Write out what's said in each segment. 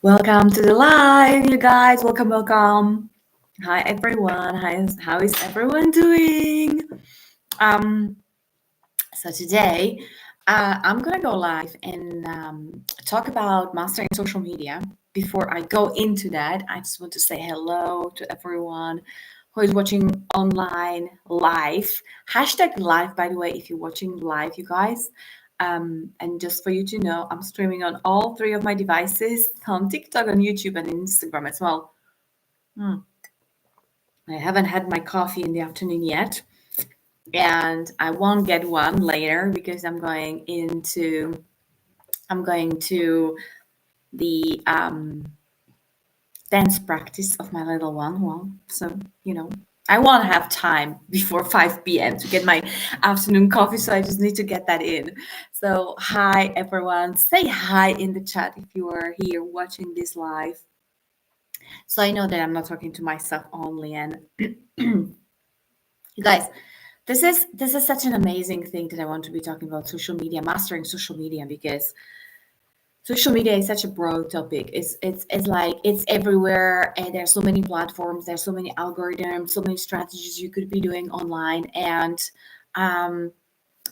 Welcome to the live, you guys. Welcome, welcome. Hi, everyone. Hi, how is everyone doing? Um, so today, I'm gonna go live and talk about mastering social media. Before I go into that, I just want to say hello to everyone who is watching online live. Hashtag live, by the way, if you're watching live, you guys. And just for you to know, I'm streaming on all three of my devices on TikTok, on YouTube, and Instagram as well. Hmm. I haven't had my coffee in the afternoon yet, and I won't get one later because I'm going to the dance practice of my little one. Well, so I won't have time before 5 p.m. to get my afternoon coffee, so I just need to get that in. So, hi everyone. Say hi in the chat if you are here watching this live. So I know that I'm not talking to myself only. And you guys, this is such an amazing thing that I want to be talking about social media, mastering social media, because social media is such a broad topic. It's like it's everywhere, and there's so many platforms, there's so many algorithms, so many strategies you could be doing online, and um,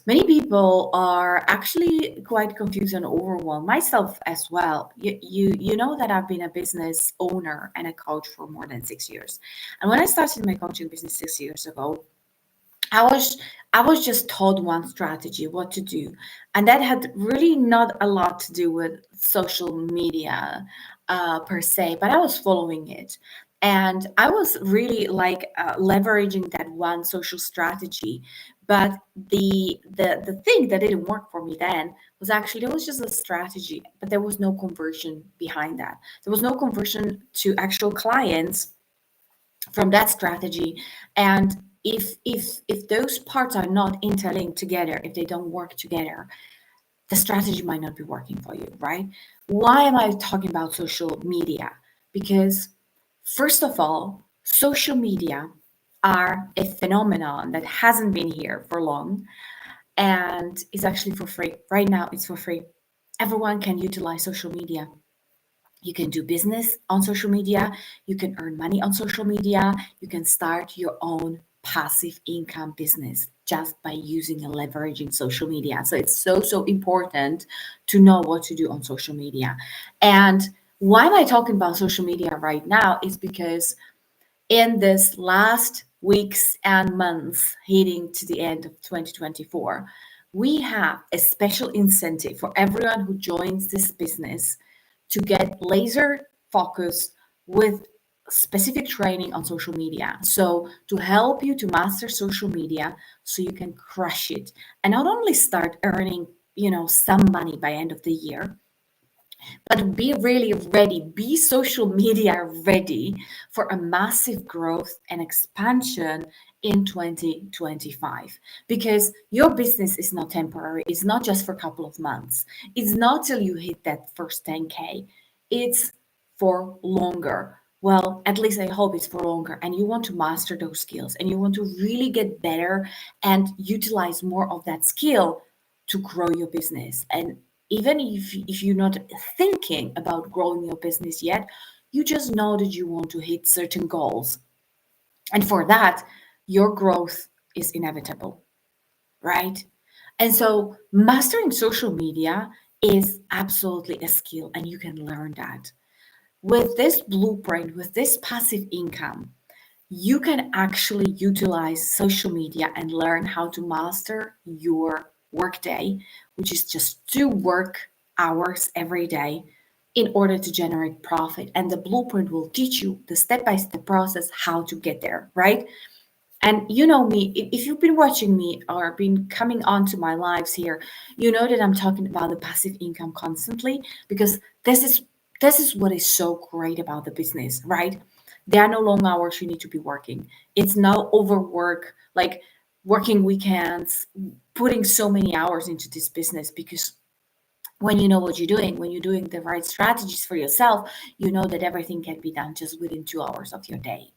many people are actually quite confused and overwhelmed. Myself as well. You know that I've been a business owner and a coach for more than 6 years, and when I started my coaching business 6 years ago, I was I was just told one strategy, what to do, and that had really not a lot to do with social media per se, but I was following it, and I was really like leveraging that one social strategy. But the thing that didn't work for me then was actually there was just a strategy, but there was no conversion behind that. There was no conversion to actual clients from that strategy. And if those parts are not interlinked together, if they don't work together, the strategy might not be working for you, right? Why am I talking about social media? Because first of all, social media are a phenomenon that hasn't been here for long and is actually for free. Right now it's for free. Everyone can utilize social media. You can do business on social media. You can earn money on social media. You can start your own passive income business just by using and leveraging social media. So it's so important to know what to do on social media. And why am I talking about social media right now is because in this last weeks and months heading to the end of 2024, we have a special incentive for everyone who joins this business to get laser focus with specific training on social media. So to help you to master social media so you can crush it and not only start earning, some money by end of the year, but be really ready, be social media ready for a massive growth and expansion in 2025, because your business is not temporary. It's not just for a couple of months. It's not till you hit that first 10K. It's for longer. Well, at least I hope it's for longer. And you want to master those skills and you want to really get better and utilize more of that skill to grow your business. And even if you're not thinking about growing your business yet, you just know that you want to hit certain goals. And for that, your growth is inevitable, right? And so mastering social media is absolutely a skill, and you can learn that. With this blueprint, with this passive income, you can actually utilize social media and learn how to master your workday, which is just 2 work hours every day in order to generate profit. And the blueprint will teach you the step-by-step process how to get there, right? And you know me, if you've been watching me or been coming on to my lives here, you know that I'm talking about the passive income constantly, because this is what is so great about the business, right? There are no long hours you need to be working. It's no overwork, like working weekends, putting so many hours into this business, because when you know what you're doing, when you're doing the right strategies for yourself, you know that everything can be done just within 2 hours of your day.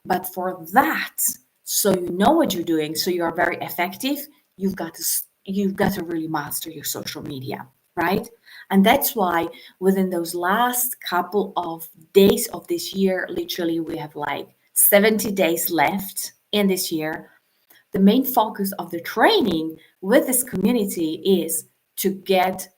But for that, so you know what you're doing, so you are very effective, you've got to really master your social media, right? And that's why within those last couple of days of this year, literally we have like 70 days left in this year. The main focus of the training with this community is to get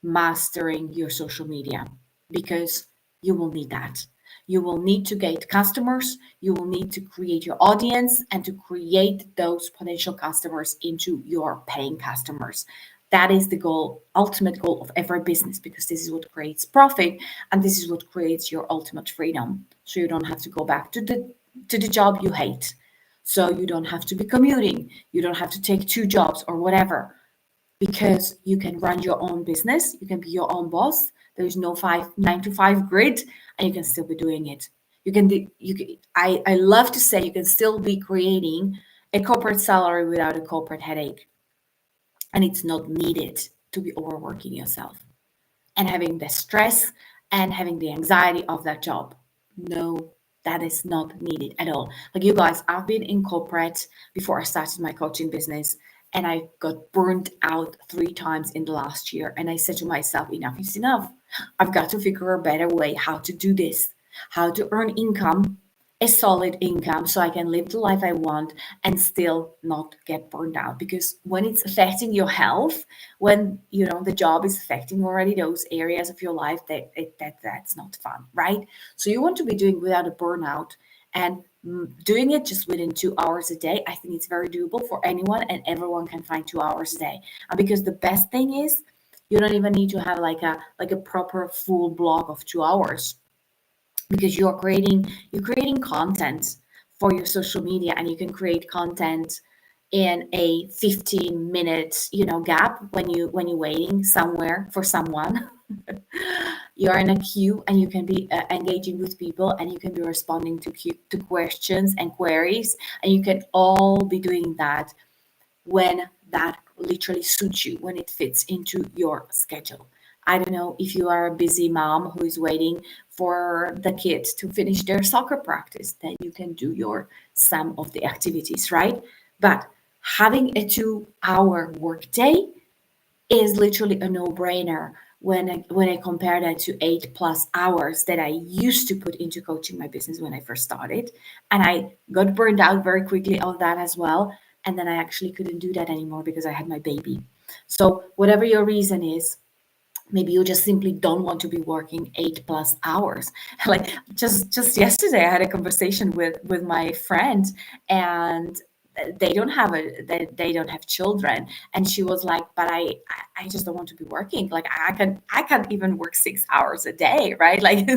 mastering your social media, because you will need that. You will need to get customers, you will need to create your audience and to create those potential customers into your paying customers. That is the goal, ultimate goal of every business, because this is what creates profit and this is what creates your ultimate freedom. So you don't have to go back to the job you hate. So you don't have to be commuting. You don't have to take two jobs or whatever, because you can run your own business. You can be your own boss. There's no 9 to 5 grid, and you can still be doing it. You can do, you can, I love to say you can still be creating a corporate salary without a corporate headache. And it's not needed to be overworking yourself and having the stress and having the anxiety of that job. No, that is not needed at all. Like you guys, I've been in corporate before I started my coaching business, and I got burned out 3 times in the last year. And I said to myself, enough is enough. I've got to figure a better way how to do this, how to earn income, a solid income, so I can live the life I want and still not get burned out. Because when it's affecting your health, when the job is affecting already those areas of your life, that's not fun, right? So you want to be doing without a burnout, and doing it just within 2 hours a day. I think it's very doable for anyone, and everyone can find 2 hours a day. And because the best thing is, you don't even need to have like a proper full block of 2 hours, because you're creating content for your social media, and you can create content in a 15 minutes gap when you're waiting somewhere for someone. You're in a queue, and you can be engaging with people, and you can be responding to questions and queries, and you can all be doing that when that literally suits you, when it fits into your schedule. I don't know if you are a busy mom who is waiting for the kids to finish their soccer practice, then you can do your some of the activities, right? But having a 2 hour workday is literally a no-brainer when I compare that to 8+ hours that I used to put into coaching my business when I first started. And I got burned out very quickly of that as well. And then I actually couldn't do that anymore because I had my baby. So whatever your reason is, maybe you just simply don't want to be working 8+ hours. Like just yesterday I had a conversation with my friend, and they don't have children, and she was like, but I just don't want to be working. Like I can't even work 6 hours a day, right? Like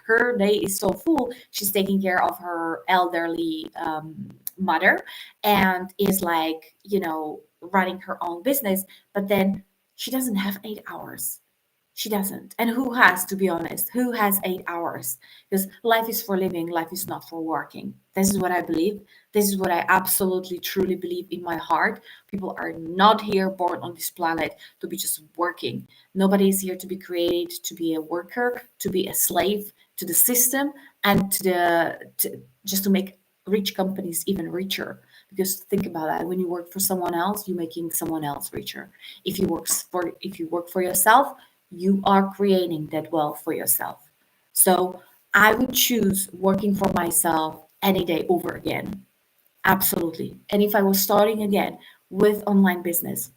her day is so full. She's taking care of her elderly mother, and is like running her own business, but then she doesn't have 8 hours. She doesn't. And who has, to be honest, who has 8 hours? Because life is for living, life is not for working. This is what I believe. This is what I absolutely, truly believe in my heart. People are not here born on this planet to be just working. Nobody is here to be created, to be a worker, to be a slave to the system, and just to make rich companies even richer. Because think about that. When you work for someone else, you're making someone else richer. If you work for yourself, you are creating that wealth for yourself. So I would choose working for myself any day over again. Absolutely. And if I was starting again with online business,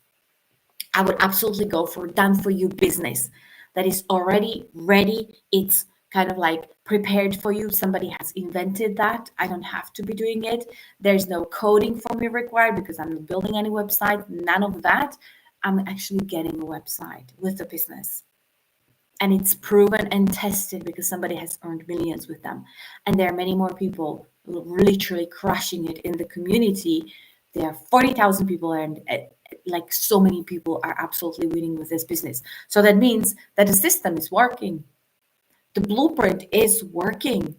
I would absolutely go for done for you business that is already ready. It's kind of like prepared for you. Somebody has invented that. I don't have to be doing it. There's no coding for me required because I'm not building any website, none of that. I'm actually getting a website with the business, and it's proven and tested because somebody has earned millions with them. And there are many more people literally crushing it in the community. There are 40,000 people, and like so many people are absolutely winning with this business. So that means that the system is working, the blueprint is working.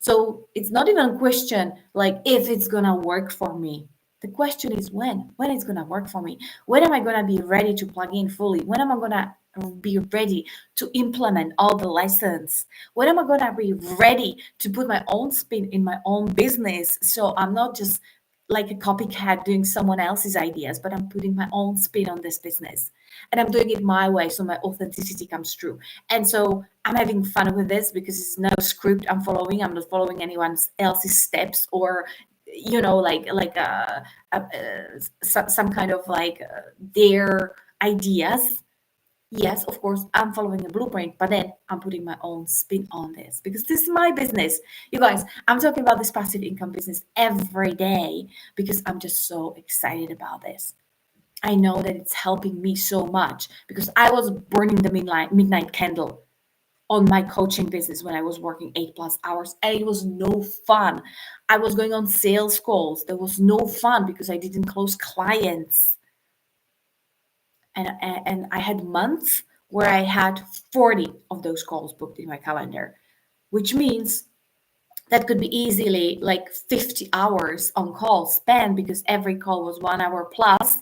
So it's not even a question like if it's gonna work for me. The question is when it's gonna work for me. When am I gonna be ready to plug in fully? When am I gonna be ready to implement all the lessons? When am I gonna be ready to put my own spin in my own business? So I'm not just like a copycat doing someone else's ideas, but I'm putting my own spin on this business. And I'm doing it my way, so my authenticity comes through. And so I'm having fun with this because it's no script I'm following. I'm not following anyone else's steps, or some kind of their ideas. Yes, of course, I'm following a blueprint, but then I'm putting my own spin on this because this is my business. You guys, I'm talking about this passive income business every day because I'm just so excited about this. I know that it's helping me so much because I was burning the midnight candle on my coaching business when I was working 8+ hours, and it was no fun. I was going on sales calls. There was no fun because I didn't close clients. And I had months where I had 40 of those calls booked in my calendar, which means that could be easily like 50 hours on call spent because every call was 1 hour plus.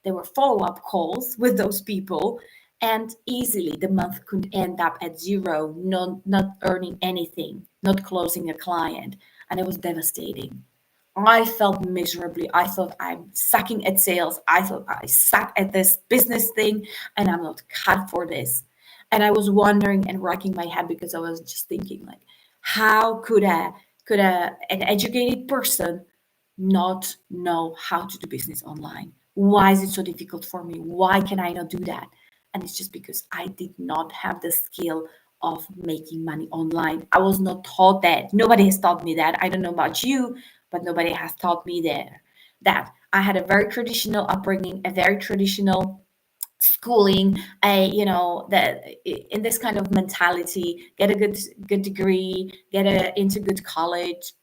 There were follow-up calls with those people, and easily the month could end up at zero, not earning anything, not closing a client, and it was devastating. I felt miserably. I thought I'm sucking at sales. I thought I suck at this business thing and I'm not cut for this. And I was wondering and racking my head because I was just thinking like, how could an educated person not know how to do business online? Why is it so difficult for me? Why can I not do that? And it's just because I did not have the skill of making money online. I was not taught that. Nobody has taught me that. I don't know about you, but nobody has taught me that I had a very traditional upbringing, a very traditional schooling, that in this kind of mentality, get a good degree, into good college,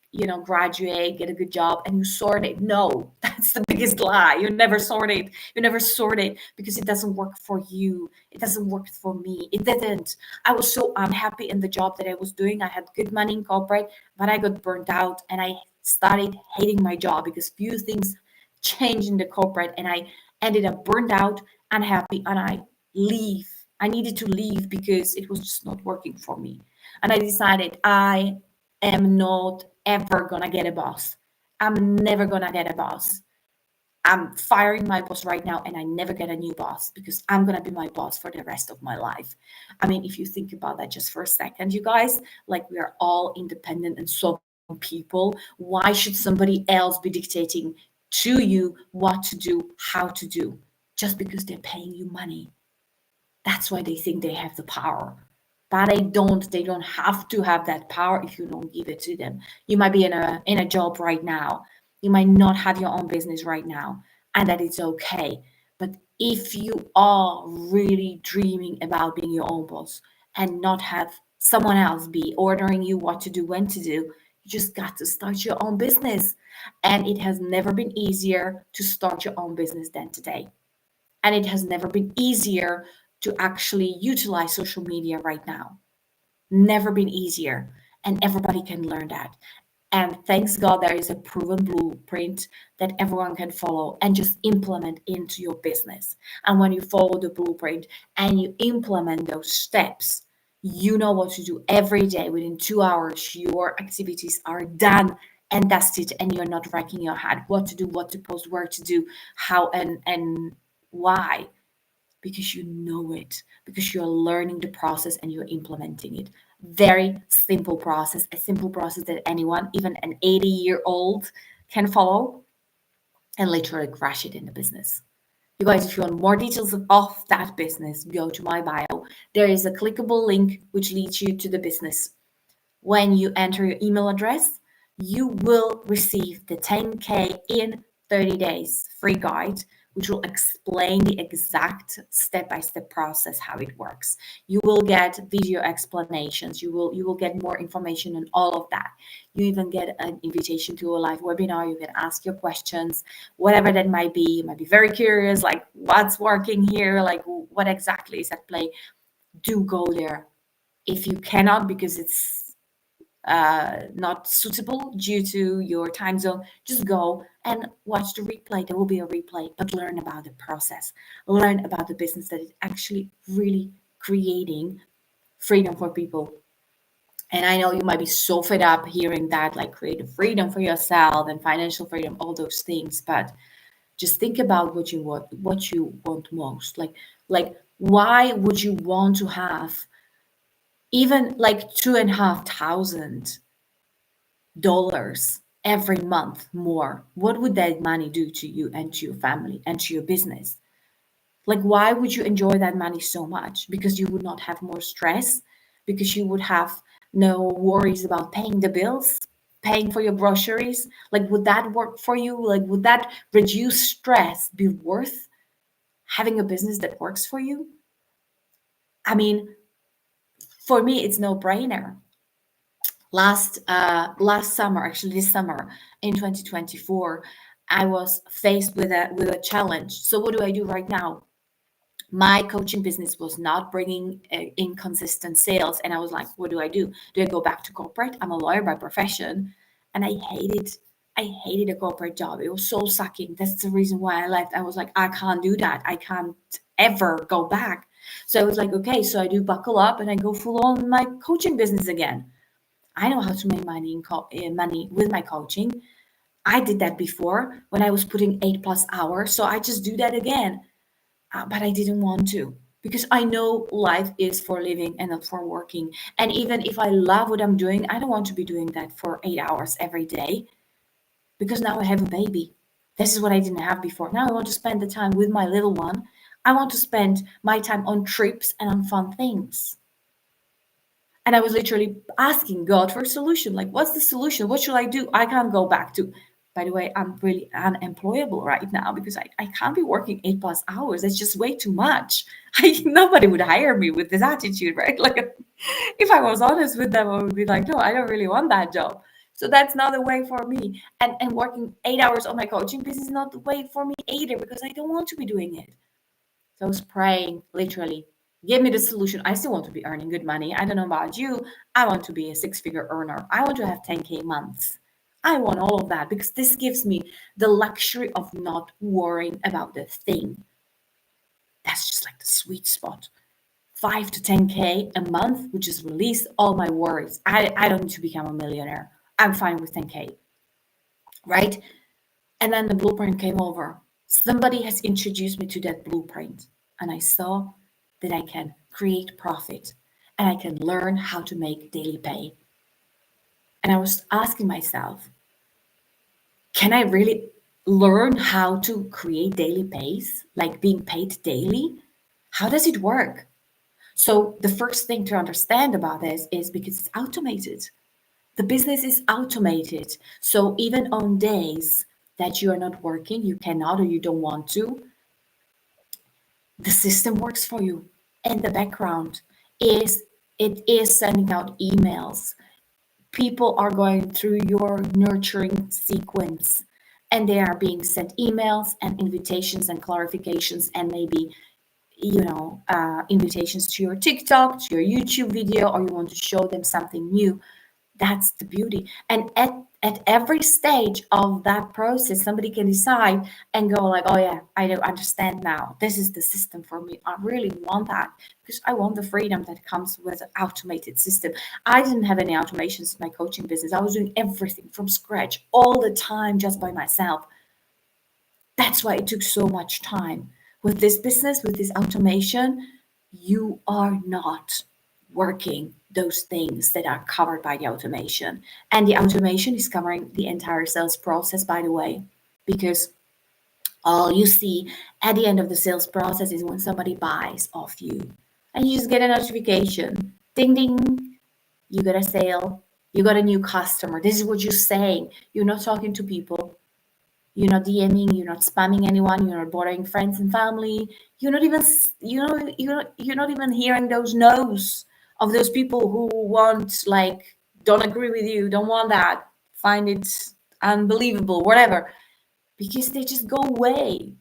graduate, get a good job, and you sort it. No, that's the biggest lie. You never sort it. You never sort it because it doesn't work for you. It doesn't work for me. It didn't. I was so unhappy in the job that I was doing. I had good money in corporate, but I got burnt out and I started hating my job because few things changed in the corporate, and I ended up burned out, unhappy, and I needed to leave because it was just not working for me. And I decided I am not ever gonna get a boss. I'm never gonna get a boss. I'm firing my boss right now and I never get a new boss because I'm going to be my boss for the rest of my life. I mean, if you think about that just for a second, you guys, like we are all independent and sovereign people. Why should somebody else be dictating to you what to do, how to do, just because they're paying you money? That's why they think they have the power. But they don't have to have that power if you don't give it to them. You might be in a job right now. You might not have your own business right now, and that it's okay. But if you are really dreaming about being your own boss and not have someone else be ordering you what to do, when to do, you just got to start your own business. And it has never been easier to start your own business than today. And it has never been easier to actually utilize social media right now. Never been easier. And everybody can learn that. And thanks God, there is a proven blueprint that everyone can follow and just implement into your business. And when you follow the blueprint and you implement those steps, you know what to do every day. Within 2 hours, your activities are done and that's it. And you're not racking your head what to do, what to post, where to do, how, and why, because you know it, because you're learning the process and you're implementing it. Very simple process, a simple process that anyone, even an 80-year-old, can follow and literally crush it in the business. You guys, if you want more details of that business, go to my bio. There is a clickable link which leads you to the business. When you enter your email address, you will receive the 10K in 30 days free guide, which will explain the exact step-by-step process, how it works. You will get video explanations. You will get more information on all of that. You even get an invitation to a live webinar. You can ask your questions, whatever that might be. You might be very curious, like what's working here, like what exactly is at play. Do go there. If you cannot because it's not suitable due to your time zone, just go and watch the replay. There will be a replay, but learn about the process, learn about the business that is actually really creating freedom for people. And I know you might be so fed up hearing that, like creative freedom for yourself and financial freedom, all those things, but Just think about what you want most. Like why would you want to have even like $2,500 every month more? What would that money do to you and to your family and to your business? Like, why would you enjoy that money so much? Because you would not have more stress, because you would have no worries about paying the bills, paying for your groceries. Like, would that work for you? Like, would that reduce stress be worth having a business that works for you? I mean, for me, it's no brainer. Last summer, actually this summer in 2024, I was faced with a challenge. So what do I do right now? My coaching business was not bringing inconsistent sales, and I was like, what do I do? Do I go back to corporate? I'm a lawyer by profession, and I hated a corporate job. It was soul sucking. That's the reason why I left. I was like, I can't do that. I can't ever go back. So I was like, okay, so I do buckle up and I go full on in my coaching business again. I know how to make money money with my coaching. I did that before when I was putting 8+ hours, so I just do that again. But I didn't want to, because I know life is for living and not for working. And even if I love what I'm doing, I don't want to be doing that for 8 hours every day, because now I have a baby. This is what I didn't have before. Now I want to spend the time with my little one. I want to spend my time on trips and on fun things. And I was literally asking God for a solution. Like, what's the solution? What should I do? I can't go back to. By the way, I'm really unemployable right now because I can't be working 8+ hours. That's just way too much. Nobody would hire me with this attitude, right? Like, if I was honest with them, I would be like, no, I don't really want that job. So that's not the way for me. And working 8 hours on my coaching business is not the way for me either, because I don't want to be doing it. So I was praying, literally, give me the solution. I still want to be earning good money. I don't know about you. I want to be a six-figure earner. I want to have 10K months. I want all of that because this gives me the luxury of not worrying about the thing. That's just like the sweet spot. 5 to 10K a month, which is release all my worries. I don't need to become a millionaire. I'm fine with 10K, right? And then the blueprint came over. Somebody has introduced me to that blueprint, and I saw that I can create profit and I can learn how to make daily pay. And I was asking myself, can I really learn how to create daily pays, like being paid daily? How does it work? So, the first thing to understand about this is because it's automated. The business is automated. So, even on days that you are not working, you cannot or you don't want to, the system works for you. In the background is it is sending out emails. People are going through your nurturing sequence, and they are being sent emails and invitations and clarifications, and maybe invitations to your TikTok, to your YouTube video, or you want to show them something new. That's the beauty. And at every stage of that process, somebody can decide and go like, oh yeah, I do understand now. This is the system for me. I really want that because I want the freedom that comes with an automated system. I didn't have any automations in my coaching business. I was doing everything from scratch all the time just by myself. That's why it took so much time. With this business, with this automation, you are not working those things that are covered by the automation. And the automation is covering the entire sales process, by the way, because all you see at the end of the sales process is when somebody buys off you. And you just get a notification. Ding, ding, you got a sale. You got a new customer. This is what you're saying. You're not talking to people. You're not DMing, you're not spamming anyone, you're not bothering friends and family. You're not even you're not even hearing those no's of those people who want, like, don't agree with you, don't want that, find it unbelievable, whatever. Because they just go away.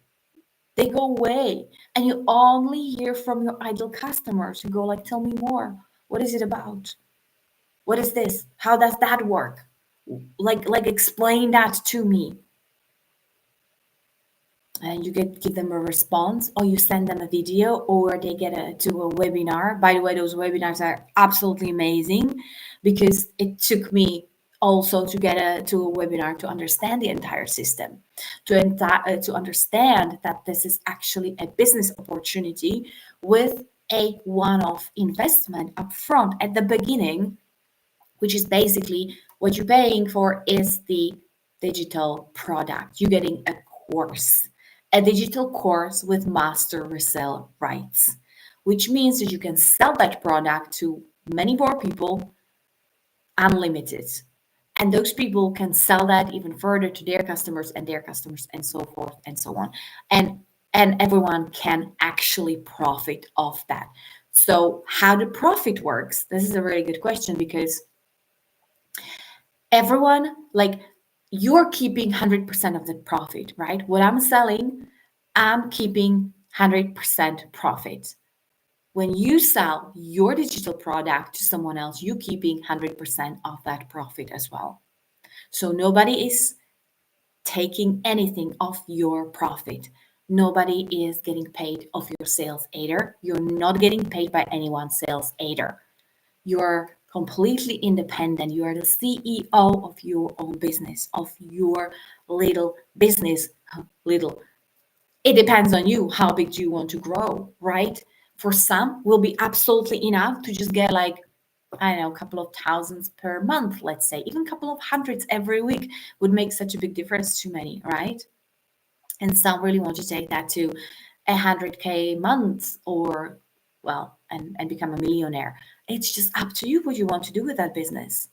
They go away. And you only hear from your ideal customers who go like, tell me more. What is it about? What is this? How does that work? Like explain that to me. And you give them a response, or you send them a video, or they get to a webinar. By the way, those webinars are absolutely amazing because it took me also to get to a webinar to understand the entire system, to understand that this is actually a business opportunity with a one-off investment upfront at the beginning, which is basically what you're paying for is the digital product. You're getting a digital course with master resale rights, which means that you can sell that product to many more people unlimited. And those people can sell that even further to their customers and so forth and so on. And everyone can actually profit off that. So how the profit works, this is a really good question, because everyone, like, you're keeping 100% of the profit, right? What I'm selling, I'm keeping 100% profit. When you sell your digital product to someone else, you're keeping 100% of that profit as well. So nobody is taking anything off your profit. Nobody is getting paid off your sales either. You're not getting paid by anyone's sales either. You're completely independent. You are the CEO of your own business, of your little business. Little. It depends on you. How big do you want to grow, right? For some, will be absolutely enough to just get like, I don't know, a couple of thousands per month, let's say, even a couple of hundreds every week would make such a big difference to many, right? And some really want to take that to 100K months, or, well, and become a millionaire. It's just up to you what you want to do with that business.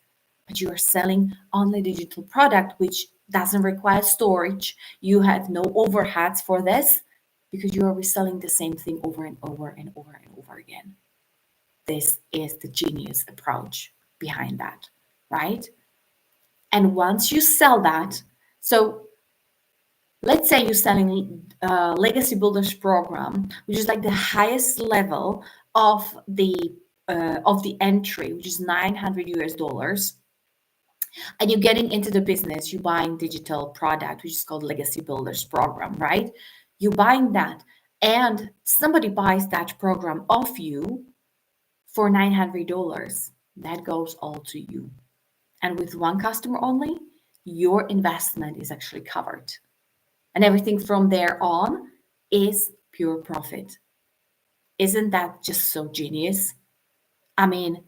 But you are selling only digital product, which doesn't require storage. You have no overheads for this, because you are reselling the same thing over and over and over and over again. This is the genius approach behind that, right? And once you sell that, so let's say you're selling Legacy Builders program, which is like the highest level of the entry, which is $900, and you're getting into the business, you're buying digital product, which is called Legacy Builders program, right? You're buying that, and somebody buys that program off you for $900. That goes all to you. And with one customer only, your investment is actually covered. And everything from there on is pure profit. Isn't that just so genius? I mean,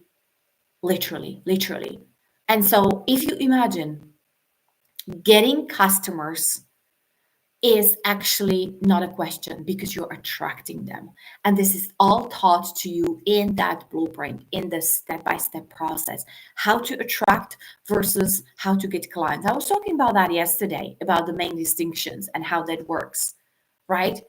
literally, literally. And so if you imagine getting customers is actually not a question, because you're attracting them. And this is all taught to you in that blueprint, in the step-by-step process, how to attract versus how to get clients. I was talking about that yesterday, about the main distinctions and how that works, right?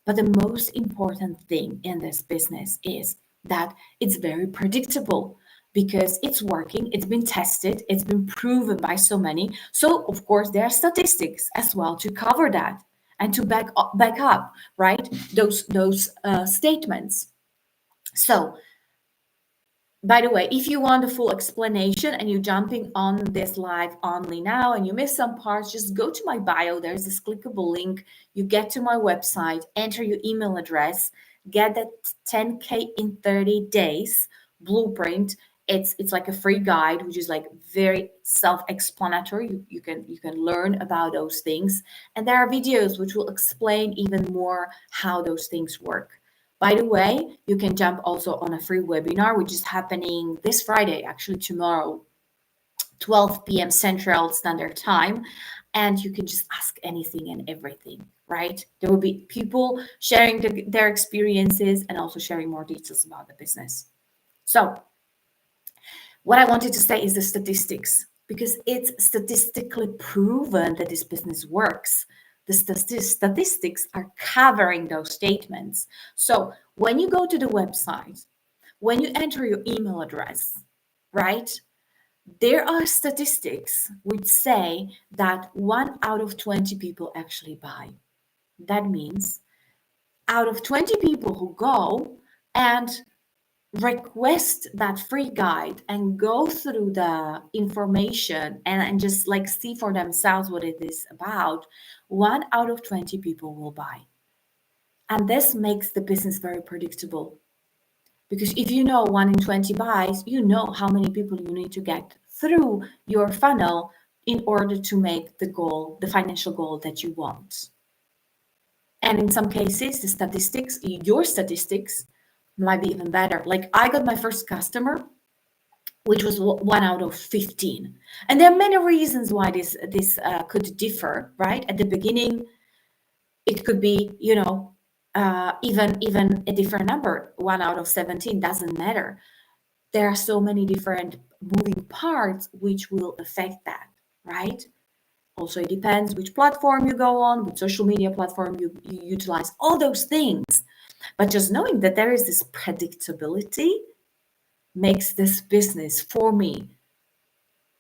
But the most important thing in this business is that it's very predictable, because it's working, it's been tested, it's been proven by so many. So of course there are statistics as well to cover that and to back up, right? Those statements. So, by the way, if you want the full explanation and you're jumping on this live only now and you miss some parts, just go to my bio. There's this clickable link. You get to my website, enter your email address, get that 10K in 30 days blueprint. It's like a free guide, which is like very self-explanatory. You can learn about those things. And there are videos which will explain even more how those things work. By the way, you can jump also on a free webinar, which is happening this Friday, actually tomorrow, 12 p.m. Central Standard Time. And you can just ask anything and everything, right? There will be people sharing their experiences and also sharing more details about the business. So what I wanted to say is the statistics, because it's statistically proven that this business works. The statistics are covering those statements. So when you go to the website, when you enter your email address, right, there are statistics which say that 1 out of 20 people actually buy. That means out of 20 people who go and request that free guide and go through the information and just like see for themselves what it is about, 1 out of 20 people will buy. And this makes the business very predictable, because if you know 1 in 20 buys, you know how many people you need to get through your funnel in order to make the goal, the financial goal that you want. And in some cases, the statistics, your statistics might be even better. Like I got my first customer, which was 1 out of 15. And there are many reasons why this could differ, right? At the beginning, it could be, even a different number. 1 out of 17 doesn't matter. There are so many different moving parts which will affect that, right? Also, it depends which platform you go on, which social media platform you utilize, all those things. But just knowing that there is this predictability makes this business for me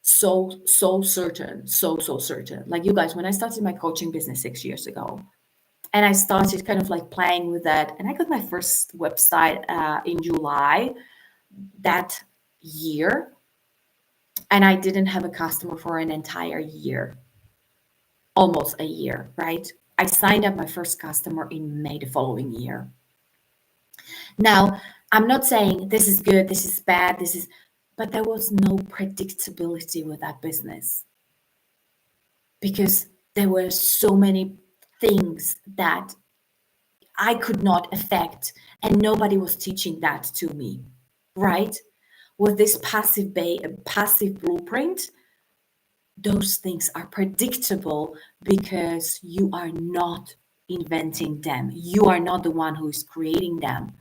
so certain, so certain. Like you guys, when I started my coaching business 6 years ago, and I started kind of like playing with that, and I got my first website in July that year, and I didn't have a customer for an entire year, almost a year, right? I signed up my first customer in May the following year. Now, I'm not saying this is good, this is bad, but there was no predictability with that business because there were so many things that I could not affect, and nobody was teaching that to me, right? With this passive blueprint, those things are predictable because you are not inventing them. You are not the one who is creating them.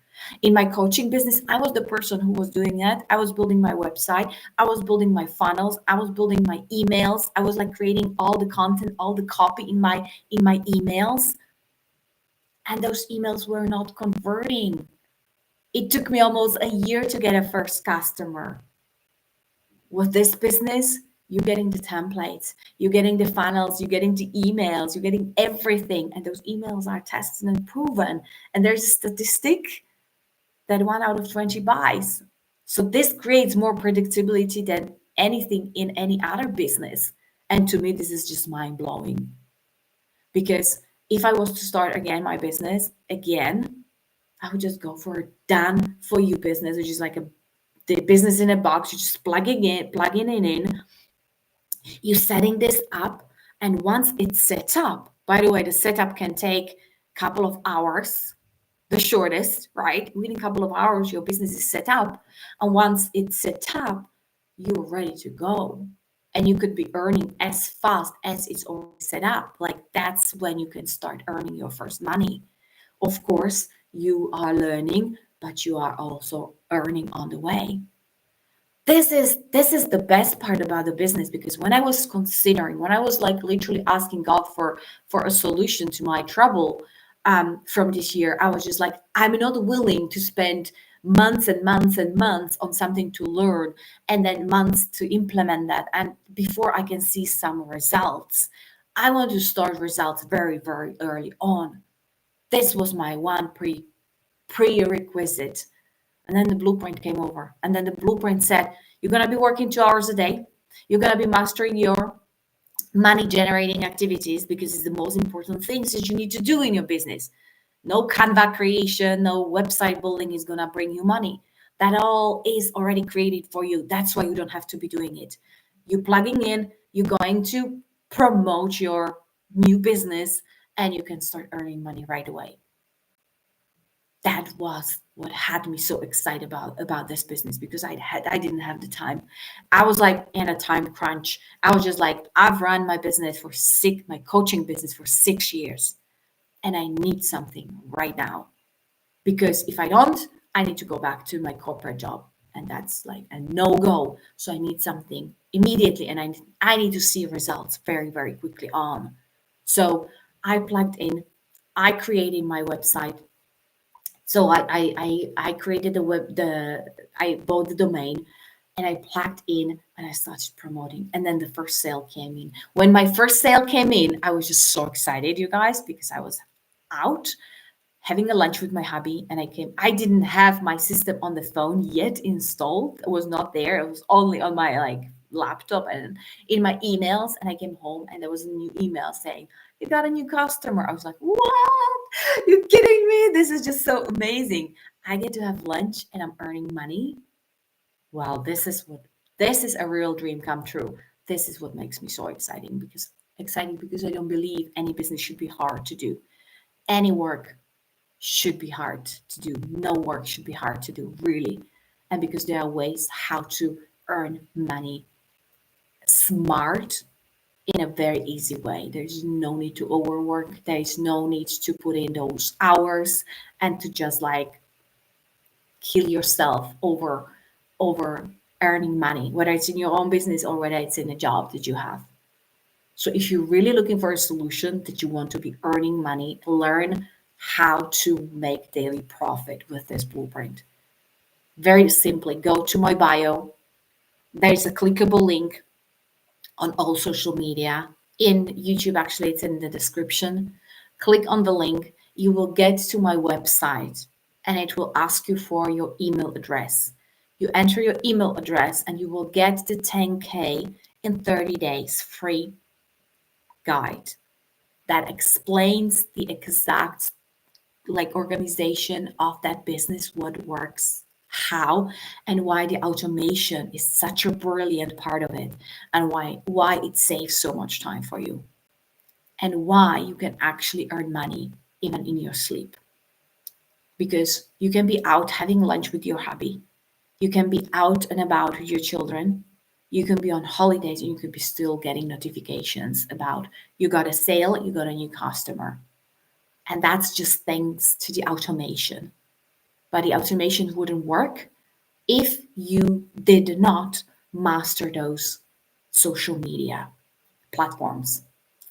In my coaching business, I was the person who was doing that. I was building my website. I was building my funnels. I was building my emails. I was like creating all the content, all the copy in my emails. And those emails were not converting. It took me almost a year to get a first customer. With this business, you're getting the templates, you're getting the funnels, you're getting the emails, you're getting everything. And those emails are tested and proven. And there's a statistic that 1 out of 20 buys. So this creates more predictability than anything in any other business. And to me, this is just mind blowing. Because if I was to start again my business again, I would just go for a done for you business, which is like the business in a box. You're just plugging it in. You're setting this up, and once it's set up, by the way, the setup can take a couple of hours, the shortest, right? Within a couple of hours, your business is set up, and once it's set up, you're ready to go. And you could be earning as fast as it's already set up. Like that's when you can start earning your first money. Of course, you are learning, but you are also earning on the way. This is the best part about the business, because when I was considering, when I was like literally asking God for a solution to my trouble from this year, I was just like, I'm not willing to spend months and months and months on something to learn and then months to implement that, and before I can see some results. I want to start results very early on. This was my one prerequisite. And then the blueprint came over. And then the blueprint said, you're going to be working 2 hours a day. You're going to be mastering your money generating activities, because it's the most important things that you need to do in your business. No Canva creation, no website building is going to bring you money. That all is already created for you. That's why you don't have to be doing it. You're plugging in, you're going to promote your new business, and you can start earning money right away. That was what had me so excited about this business, because I didn't have the time. I was like in a time crunch. I was just like, I've run my coaching business for 6 years, and I need something right now, because if I don't, I need to go back to my corporate job, and that's like a no-go. So I need something immediately, and I need to see results very quickly on. So I plugged in, I created my website. So I created I bought the domain, and I plugged in, and I started promoting. And then the first sale came in. When my first sale came in, I was just so excited, you guys, because I was out having a lunch with my hubby, and I didn't have my system on the phone yet installed. It was not there. It was only on my like laptop and in my emails. And I came home, and there was a new email saying, you got a new customer. I was like, what? You kidding me? This is just so amazing. I get to have lunch and I'm earning money. Wow, this is what This is a real dream come true. This is what makes me so exciting because I don't believe any business should be hard to do. Any work should be hard to do. No work should be hard to do, really. And because there are ways how to earn money smart in a very easy way. There's no need to overwork. There is no need to put in those hours and to just like kill yourself over earning money, whether it's in your own business or whether it's in a job that you have. So if you're really looking for a solution that you want to be earning money, learn how to make daily profit with this blueprint. Very simply, go to my bio. There's a clickable link on all social media. In YouTube, actually, it's in the description. Click on the link. You will get to my website and it will ask you for your email address. You enter your email address and you will get the 10K in 30 days free guide that explains the exact like organization of that business, what works, how, and why the automation is such a brilliant part of it, and why it saves so much time for you, and why you can actually earn money even in your sleep. Because you can be out having lunch with your hubby, you can be out and about with your children, you can be on holidays, and you could be still getting notifications about you got a sale, you got a new customer. And that's just thanks to the automation. But the automation wouldn't work if you did not master those social media platforms.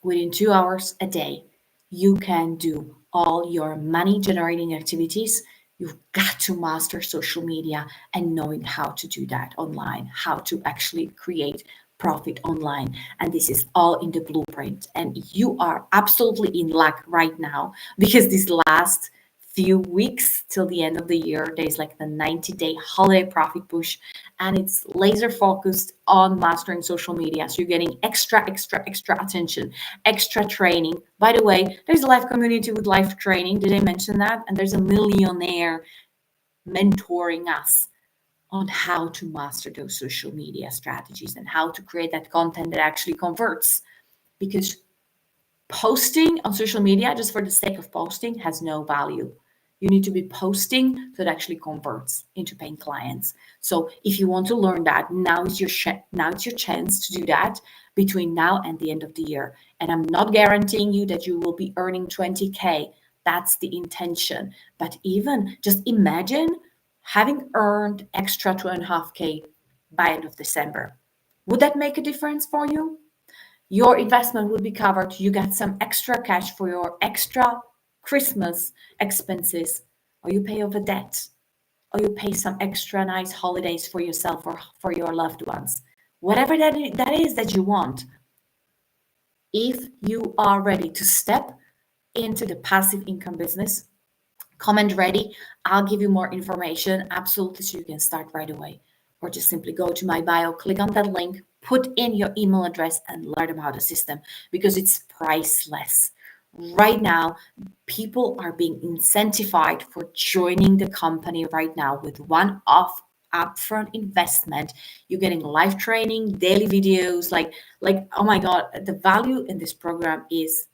Within 2 hours a day, you can do all your money generating activities. You've got to master social media and knowing how to do that online, how to actually create profit online. And this is all in the blueprint. And you are absolutely in luck right now because this last few weeks till the end of the year, there's like the 90-day holiday profit push, and it's laser focused on mastering social media. So you're getting extra attention, extra training. By the way, there's a live community with live training. Did I mention that? And there's a millionaire mentoring us on how to master those social media strategies and how to create that content that actually converts. Because posting on social media just for the sake of posting has no value. You need to be posting so it actually converts into paying clients. So if you want to learn that, now is your chance to do that between now and the end of the year. And I'm not guaranteeing you that you will be earning 20K. That's the intention. But even just imagine having earned extra 2.5K by end of December. Would that make a difference for you? Your investment will be covered. You get some extra cash for your extra Christmas expenses, or you pay off a debt, or you pay some extra nice holidays for yourself or for your loved ones. Whatever that is that you want. If you are ready to step into the passive income business, comment ready. I'll give you more information, absolutely, so you can start right away. Or just simply go to my bio, click on that link, put in your email address, and learn about the system because it's priceless. Right now, people are being incentivized for joining the company right now with one-off upfront investment. You're getting live training, daily videos, like oh my God, the value in this program is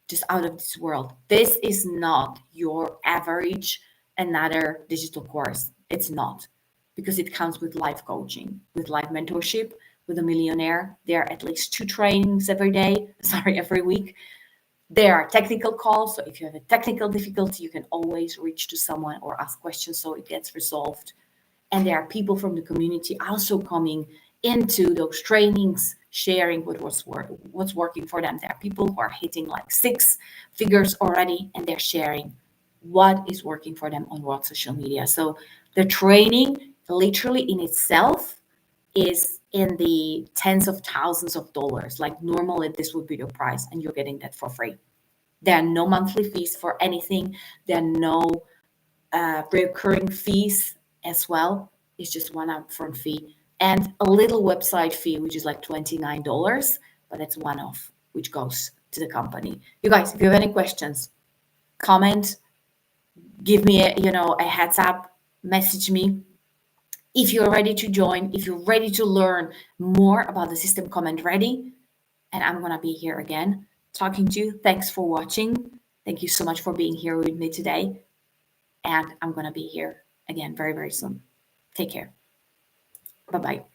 just out of this world. This is not your average another digital course. It's not, because it comes with live coaching, with live mentorship, with a millionaire. There are at least 2 trainings every week. There are technical calls. So if you have a technical difficulty, you can always reach to someone or ask questions so it gets resolved. And there are people from the community also coming into those trainings, sharing what's working for them. There are people who are hitting like 6 figures already, and they're sharing what is working for them on what social media. So the training literally in itself is in the tens of thousands of dollars. Like normally this would be the price, and you're getting that for free. There are no monthly fees for anything. There are no recurring fees as well. It's just one upfront fee and a little website fee, which is like $29, but it's one off, which goes to the company. You guys, if you have any questions, comment, give me a heads up, message me. If you're ready to join, if you're ready to learn more about the System Comment Ready, and I'm going to be here again talking to you. Thanks for watching. Thank you so much for being here with me today. And I'm going to be here again very, very soon. Take care. Bye-bye.